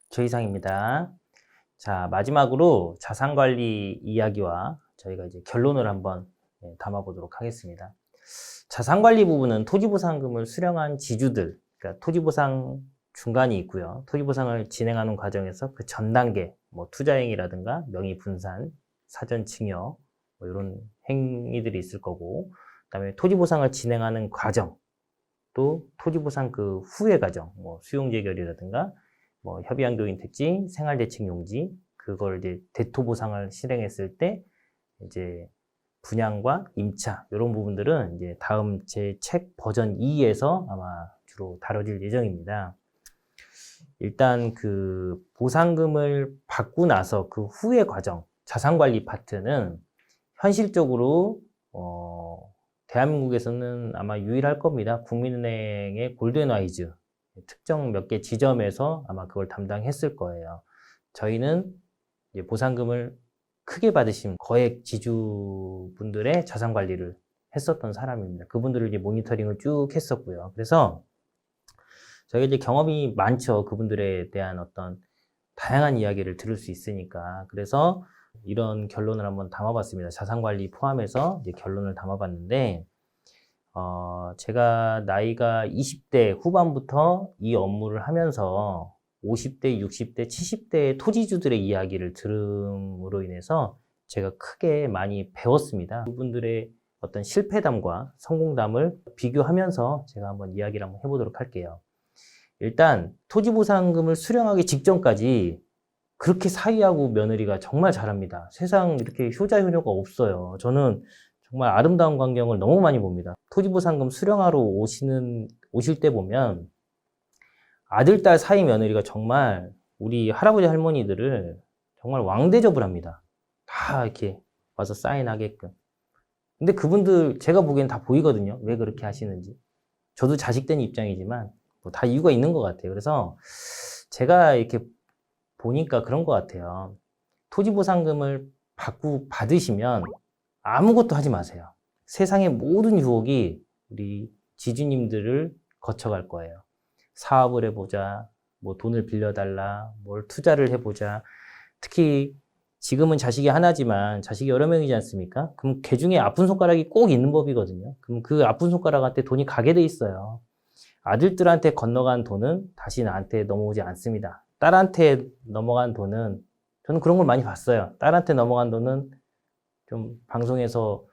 조이상입니다. 자, 마지막으로 자산관리 이야기와 저희가 이제 결론을 한번 담아보도록 하겠습니다. 자산관리 부분은 토지보상금을 수령한 지주들, 그러니까 토지보상 중간이 있고요. 토지보상을 진행하는 과정에서 그 전 단계, 뭐 투자행위라든가 명의분산, 사전증여, 뭐 이런 행위들이 있을 거고, 그다음에 토지보상을 진행하는 과정, 또 토지보상 그 후의 과정, 뭐 수용재결이라든가 뭐 협의한교인 택지, 생활대책용지, 그걸 이제 대토보상을 실행했을 때 이제 분양과 임차 이런 부분들은 이제 다음 제 책 버전 2에서 아마 주로 다뤄질 예정입니다. 일단 그 보상금을 받고 나서 그 후의 과정, 자산관리 파트는 현실적으로 대한민국에서는 아마 유일할 겁니다. 국민은행의 골든와이즈 특정 몇 개 지점에서 아마 그걸 담당했을 거예요. 저희는 이제 보상금을 크게 받으신 거액 지주분들의 자산 관리를 했었던 사람입니다. 그분들을 이제 모니터링을 쭉 했었고요. 그래서 저희가 이제 경험이 많죠. 그분들에 대한 어떤 다양한 이야기를 들을 수 있으니까. 그래서 이런 결론을 한번 담아봤습니다. 자산 관리 포함해서 이제 결론을 담아봤는데, 제가 나이가 20대 후반부터 이 업무를 하면서 50대, 60대, 70대의 토지주들의 이야기를 들음으로 인해서 제가 크게 많이 배웠습니다. 그분들의 어떤 실패담과 성공담을 비교하면서 제가 한번 이야기를 한번 해보도록 할게요. 일단 토지보상금을 수령하기 직전까지 그렇게 사위하고 며느리가 정말 잘합니다. 세상 이렇게 효자 효녀가 없어요. 저는 정말 아름다운 광경을 너무 많이 봅니다. 토지보상금 수령하러 오실 때 보면 아들, 딸 사이 며느리가 정말 우리 할아버지 할머니들을 정말 왕대접을 합니다. 다 이렇게 와서 사인하게끔. 근데 그분들 제가 보기엔 다 보이거든요. 왜 그렇게 하시는지. 저도 자식 된 입장이지만 뭐 다 이유가 있는 것 같아요. 그래서 제가 이렇게 보니까 그런 것 같아요. 토지보상금을 받으시면 아무것도 하지 마세요. 세상의 모든 유혹이 우리 지주님들을 거쳐갈 거예요. 사업을 해보자, 뭐 돈을 빌려달라, 뭘 투자를 해보자. 특히 지금은 자식이 하나지만 자식이 여러 명이지 않습니까? 그럼 걔 중에 아픈 손가락이 꼭 있는 법이거든요. 그럼 그 아픈 손가락한테 돈이 가게 돼 있어요. 아들들한테 건너간 돈은 다시 나한테 넘어오지 않습니다. 딸한테 넘어간 돈은, 저는 그런 걸 많이 봤어요. 딸한테 넘어간 돈은 좀 방송에서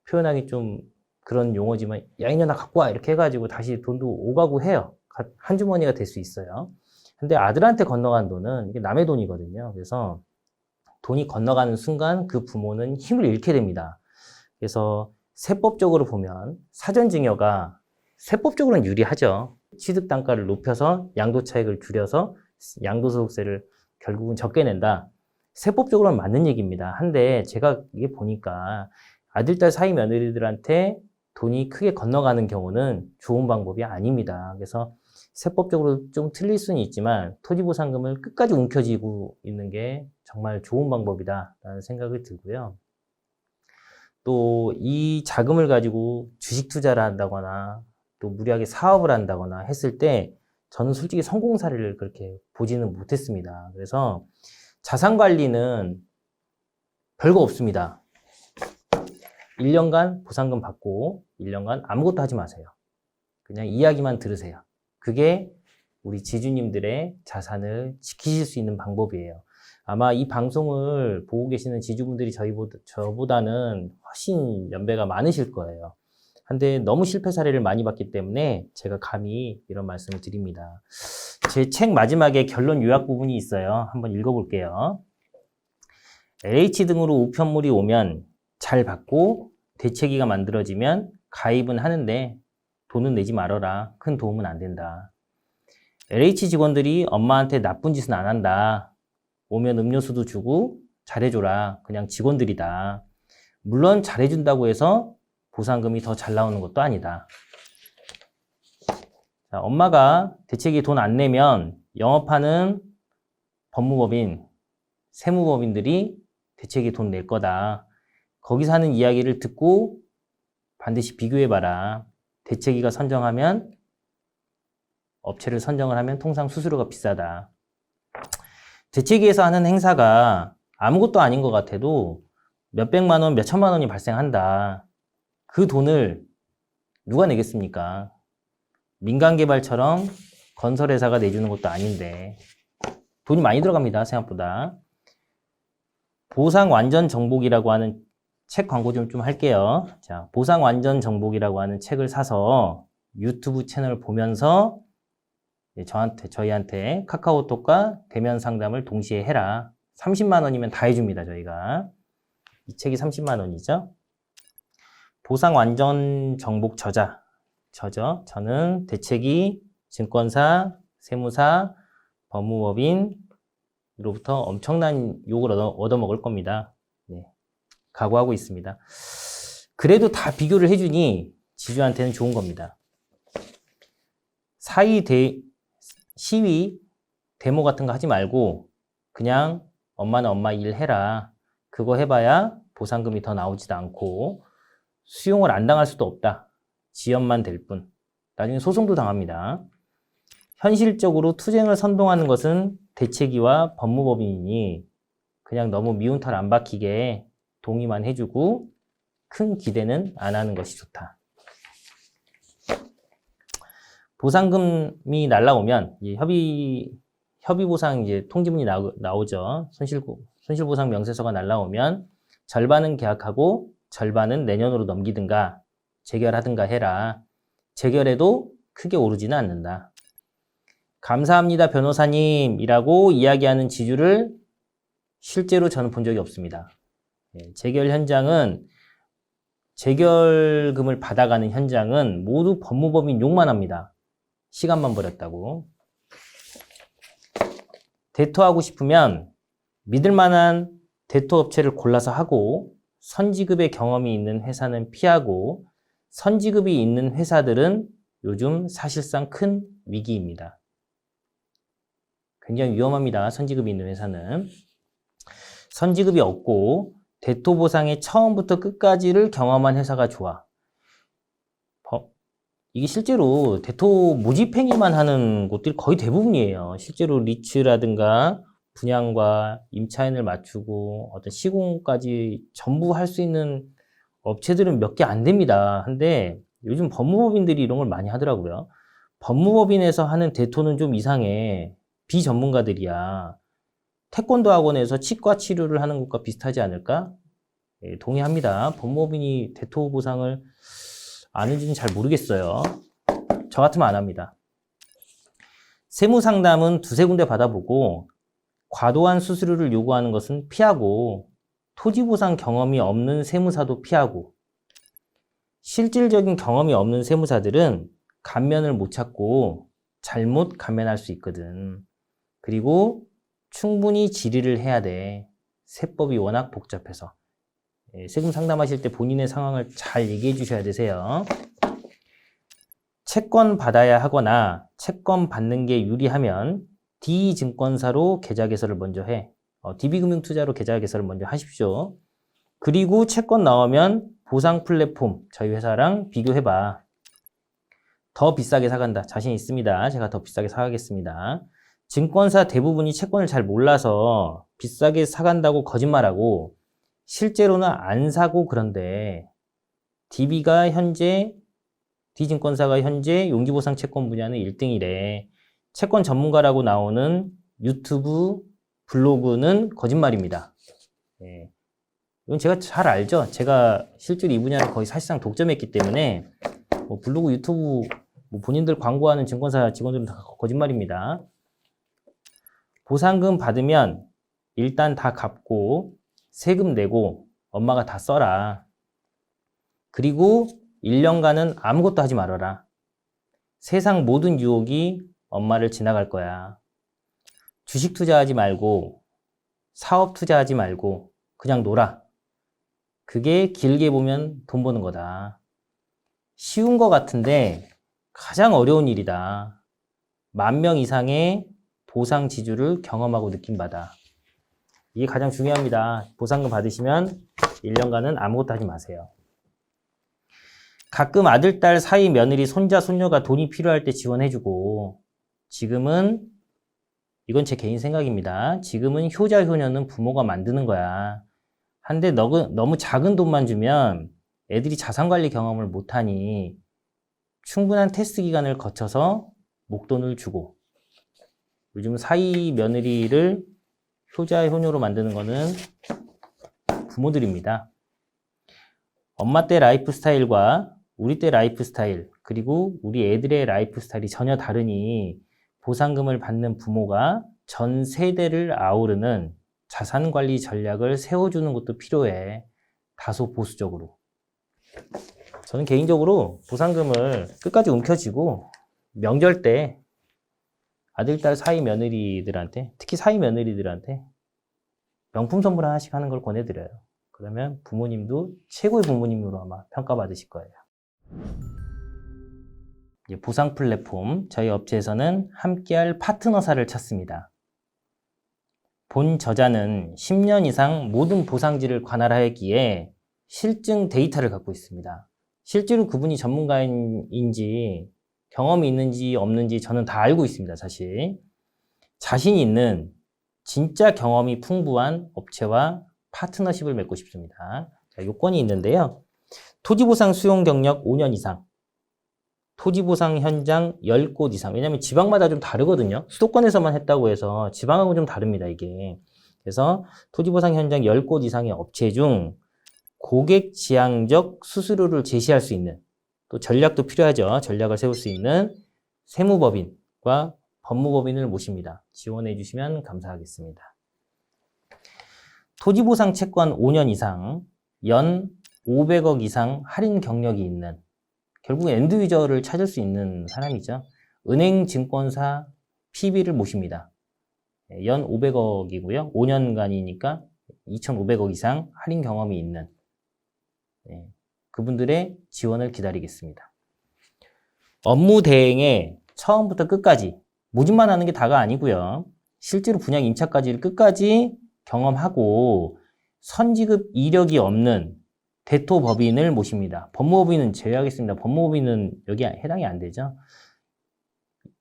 표현하기 좀 그런 용어지만, 야, 이년아 갖고 와. 이렇게 해가지고 다시 돈도 오가고 해요. 한 주머니가 될 수 있어요. 근데 아들한테 건너간 돈은 이게 남의 돈이거든요. 그래서 돈이 건너가는 순간 그 부모는 힘을 잃게 됩니다. 그래서 세법적으로 보면 사전증여가 세법적으로는 유리하죠. 취득단가를 높여서 양도차익을 줄여서 양도소득세를 결국은 적게 낸다. 세법적으로는 맞는 얘기입니다. 한데 제가 이게 보니까 아들, 딸 사이 며느리들한테 돈이 크게 건너가는 경우는 좋은 방법이 아닙니다. 그래서 세법적으로 좀 틀릴 수는 있지만 토지보상금을 끝까지 움켜쥐고 있는 게 정말 좋은 방법이다라는 생각이 들고요. 또 이 자금을 가지고 주식 투자를 한다거나 또 무리하게 사업을 한다거나 했을 때 저는 솔직히 성공 사례를 그렇게 보지는 못했습니다. 그래서 자산 관리는 별거 없습니다. 1년간 보상금 받고 1년간 아무것도 하지 마세요. 그냥 이야기만 들으세요. 그게 우리 지주님들의 자산을 지키실 수 있는 방법이에요. 아마 이 방송을 보고 계시는 지주분들이 저보다는 훨씬 연배가 많으실 거예요. 근데 너무 실패 사례를 많이 봤기 때문에 제가 감히 이런 말씀을 드립니다. 제 책 마지막에 결론 요약 부분이 있어요. 한번 읽어볼게요. LH 등으로 우편물이 오면 잘 받고 대체기가 만들어지면 가입은 하는데 돈은 내지 말아라. 큰 도움은 안 된다. LH 직원들이 엄마한테 나쁜 짓은 안 한다. 오면 음료수도 주고 잘해줘라. 그냥 직원들이다. 물론 잘해준다고 해서 보상금이 더 잘 나오는 것도 아니다. 자, 엄마가 대책이 돈 안 내면 영업하는 법무법인, 세무법인들이 대책이 돈 낼 거다. 거기서 하는 이야기를 듣고 반드시 비교해봐라. 대책이가 선정하면 업체를 선정을 하면 통상 수수료가 비싸다. 대책위에서 하는 행사가 아무것도 아닌 것 같아도 몇백만 원, 몇천만 원이 발생한다. 그 돈을 누가 내겠습니까? 민간개발처럼 건설회사가 내주는 것도 아닌데 돈이 많이 들어갑니다. 생각보다. 보상완전정복이라고 하는 책 광고 좀 할게요. 자, 보상완전정복이라고 하는 책을 사서 유튜브 채널을 보면서 저희한테 카카오톡과 대면 상담을 동시에 해라. 30만 원이면 다 해줍니다. 저희가. 이 책이 30만 원이죠. 보상완전정복 저죠. 저는 대책위, 증권사, 세무사, 법무법인으로부터 엄청난 욕을 얻어먹을 겁니다. 네, 각오하고 있습니다. 그래도 다 비교를 해주니 지주한테는 좋은 겁니다. 시위, 데모 같은 거 하지 말고 그냥 엄마는 엄마 일 해라. 그거 해봐야 보상금이 더 나오지도 않고 수용을 안 당할 수도 없다. 지연만 될 뿐. 나중에 소송도 당합니다. 현실적으로 투쟁을 선동하는 것은 대책위와 법무법인이니 그냥 너무 미운 털 안 박히게 동의만 해주고 큰 기대는 안 하는 것이 좋다. 보상금이 날라오면 협의보상 통지문이 나오죠. 손실보상 명세서가 날라오면 절반은 계약하고 절반은 내년으로 넘기든가 재결하든가 해라. 재결해도 크게 오르지는 않는다. 감사합니다 변호사님이라고 이야기하는 지주를 실제로 저는 본 적이 없습니다. 재결 현장은 재결금을 받아가는 현장은 모두 법무법인 욕만 합니다. 시간만 버렸다고. 대토하고 싶으면 믿을만한 대토업체를 골라서 하고 선지급의 경험이 있는 회사는 피하고 선지급이 있는 회사들은 요즘 사실상 큰 위기입니다. 굉장히 위험합니다. 선지급이 있는 회사는. 선지급이 없고 대토보상의 처음부터 끝까지를 경험한 회사가 좋아. 이게 실제로 대토 모집행위만 하는 곳들이 거의 대부분이에요. 실제로 리츠라든가 분양과 임차인을 맞추고 어떤 시공까지 전부 할 수 있는 업체들은 몇 개 안 됩니다. 근데 요즘 법무법인들이 이런 걸 많이 하더라고요. 법무법인에서 하는 대토는 좀 이상해. 비전문가들이야. 태권도 학원에서 치과 치료를 하는 것과 비슷하지 않을까? 예, 동의합니다. 법무법인이 대토 보상을 아는지는 잘 모르겠어요. 저 같으면 안 합니다. 세무상담은 두세 군데 받아보고 과도한 수수료를 요구하는 것은 피하고 토지보상 경험이 없는 세무사도 피하고 실질적인 경험이 없는 세무사들은 감면을 못 찾고 잘못 감면할 수 있거든. 그리고 충분히 질의를 해야 돼. 세법이 워낙 복잡해서. 세금 상담하실 때 본인의 상황을 잘 얘기해 주셔야 되세요. 채권 받아야 하거나 채권 받는 게 유리하면 D증권사로 계좌 개설을 먼저 해. DB금융투자로 계좌 개설을 먼저 하십시오. 그리고 채권 나오면 보상 플랫폼 저희 회사랑 비교해봐. 더 비싸게 사간다. 자신 있습니다. 제가 더 비싸게 사가겠습니다. 증권사 대부분이 채권을 잘 몰라서 비싸게 사간다고 거짓말하고 실제로는 안 사고 그런데 D증권사가 현재 용기보상 채권 분야는 1등이래. 채권 전문가라고 나오는 유튜브, 블로그는 거짓말입니다. 예. 이건 제가 잘 알죠. 제가 실제로 이 분야를 거의 사실상 독점했기 때문에 블로그, 유튜브 본인들 광고하는 증권사 직원들은 다 거짓말입니다. 보상금 받으면 일단 다 갚고 세금 내고 엄마가 다 써라. 그리고 1년간은 아무것도 하지 말아라. 세상 모든 유혹이 엄마를 지나갈 거야. 주식 투자하지 말고 사업 투자하지 말고 그냥 놀아. 그게 길게 보면 돈 버는 거다. 쉬운 거 같은데 가장 어려운 일이다. 10,000명 이상의 보상 지주를 경험하고 느낀바다. 이게 가장 중요합니다. 보상금 받으시면 1년간은 아무것도 하지 마세요. 가끔 아들, 딸, 사위, 며느리, 손자, 손녀가 돈이 필요할 때 지원해주고 지금은 이건 제 개인 생각입니다. 지금은 효자 효녀는 부모가 만드는 거야. 한데 너무 작은 돈만 주면 애들이 자산관리 경험을 못하니 충분한 테스트 기간을 거쳐서 목돈을 주고, 요즘 사위 며느리를 효자 효녀로 만드는 거는 부모들입니다. 엄마 때 라이프 스타일과 우리 때 라이프 스타일, 그리고 우리 애들의 라이프 스타일이 전혀 다르니 보상금을 받는 부모가 전 세대를 아우르는 자산관리 전략을 세워주는 것도 필요해. 다소 보수적으로. 저는 개인적으로 보상금을 끝까지 움켜쥐고 명절 때 아들, 딸, 사위 며느리들한테, 특히 사위 며느리들한테 명품 선물 하나씩 하는 걸 권해드려요. 그러면 부모님도 최고의 부모님으로 아마 평가받으실 거예요. 보상 플랫폼, 저희 업체에서는 함께할 파트너사를 찾습니다. 본 저자는 10년 이상 모든 보상지를 관할하였기에 실증 데이터를 갖고 있습니다. 실제로 그분이 전문가인지 경험이 있는지 없는지 저는 다 알고 있습니다, 사실. 자신 있는 진짜 경험이 풍부한 업체와 파트너십을 맺고 싶습니다. 자, 요건이 있는데요. 토지보상 수용 경력 5년 이상, 토지보상 현장 10곳 이상. 왜냐하면 지방마다 좀 다르거든요. 수도권에서만 했다고 해서 지방하고 좀 다릅니다, 이게. 그래서 토지보상 현장 10곳 이상의 업체 중 고객 지향적 수수료를 제시할 수 있는, 또 전략도 필요하죠. 전략을 세울 수 있는 세무법인과 법무법인을 모십니다. 지원해 주시면 감사하겠습니다. 토지보상 채권 5년 이상, 연 500억 이상 할인 경력이 있는, 결국 엔드유저를 찾을 수 있는 사람이죠. 은행, 증권사, PB를 모십니다. 연 500억이고요. 5년간이니까 2,500억 이상 할인 경험이 있는 그분들의 지원을 기다리겠습니다. 업무 대행에 처음부터 끝까지 모집만 하는 게 다가 아니고요. 실제로 분양 임차까지 끝까지 경험하고 선지급 이력이 없는 대토법인을 모십니다. 법무법인은 제외하겠습니다. 법무법인은 여기 해당이 안 되죠.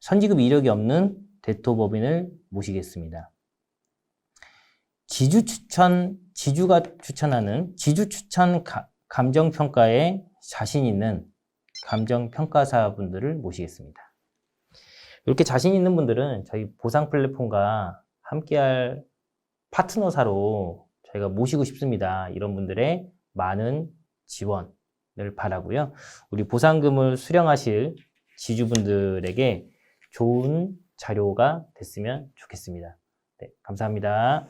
선지급 이력이 없는 대토법인을 모시겠습니다. 지주가 추천하는 지주추천 감정평가에 자신 있는 감정평가사분들을 모시겠습니다. 이렇게 자신 있는 분들은 저희 보상 플랫폼과 함께할 파트너사로 저희가 모시고 싶습니다. 이런 분들의 많은 지원을 바라고요. 우리 보상금을 수령하실 지주분들에게 좋은 자료가 됐으면 좋겠습니다. 네, 감사합니다.